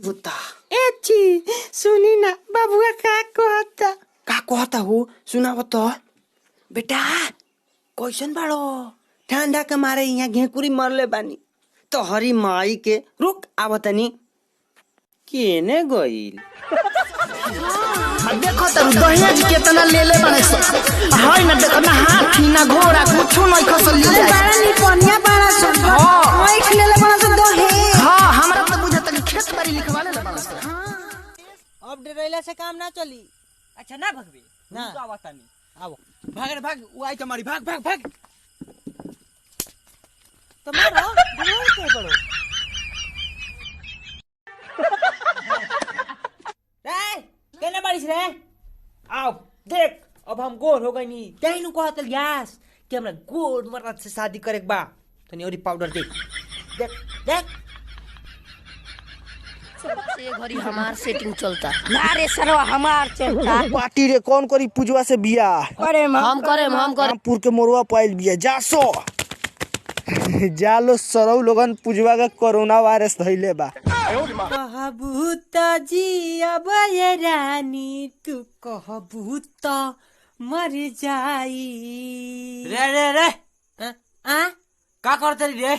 बुता एची सुनी ना बाबुआ का कहता हो सुनाव तो बेटा कैसन बाड़ो ठंडा के मारे यहाँ घेकुरी मरले बानी तो हरी माई के रुक आवतनी केने गइल देखो तो दहेज कितना ले ले बने सो हाय ना देखो ना हाथी ना घोड़ा कुछ नहीं खसल ले जाए बड़ा नी पनिया बड़ा सो हां ओइ ले ले बना सो दहेज हां हमरा तो बुझत कि खेत बाड़ी लिखवा ले बना सो अब डरेला से काम ना चली। अच्छा ना भगबे ना तो आवतानी आवो भाग रे भाग वो आई तुम्हारी भाग भाग भाग तो मारो डरो के बड़ो रे केने बारिश रे आओ देख अब हम गोर हो गई नी तेनु कहतल यास कि हमरा गोर मर्द से शादी करे के बा तनी औरी पाउडर देख देख देख से घड़ी हमार सेटिंग चलता ना रे सरवा हमार चलता पार्टी रे कौन करी पूजवा से बिया अरे हम करे रामपुर के मोरवा पाइल बिया जासो जालो सरौ लोगन पूजवा का कोरोना वायरस धइले बा कहबू त जियब ये रानी तू कहबू त मर जाई रे रे रे आ का करते रे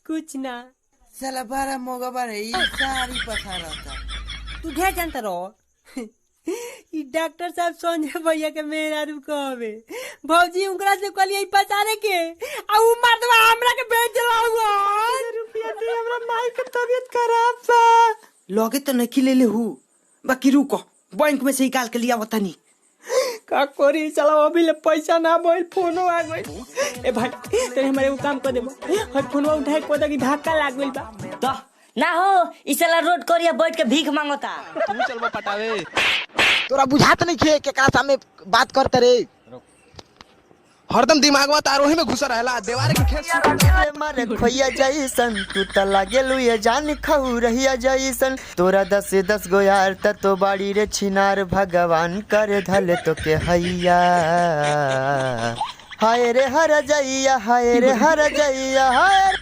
कुछ ना साला बारा मोगा बारे ई सारी पथारता तू ढेर जानता रहो ई डॉक्टर साहब संजय भैया के मेरा रू कहबे भौजी उनकरा से कहलिए पचारे के आ उ मर्दवा हमरा के बेच देलाउआ रुपया दे हमरा माई के तबीयत खराब बा लगे तो नहीं ले ले हूँ बाकी रुको बैंक में से निकाल के लिया बतानी का करी चलो अभी ले पैसा ना बोल फोनो आ गई ए भाई तेरे हमारे वो काम कर देबो हर फोनवा उठाए को कि धक्का लाग गइल बा तो ना हो इसला रोड करिया बैठ के भीख मांगता तू चलबो पटावे तोरा बुझात नहीं खे के का सामने बात करते रे हरदम दिमागवा तारो ही में घुसा रहला देवारे के खेत मारे खोइया जैसन तू त लागेलु ये जान खाऊ रहिया जैसन तोरा 10 गो यार त तो बाड़ी रे छिनार भगवान कर धले तो के हैया हाय रे हर जइया हाय रे हर जइया हाय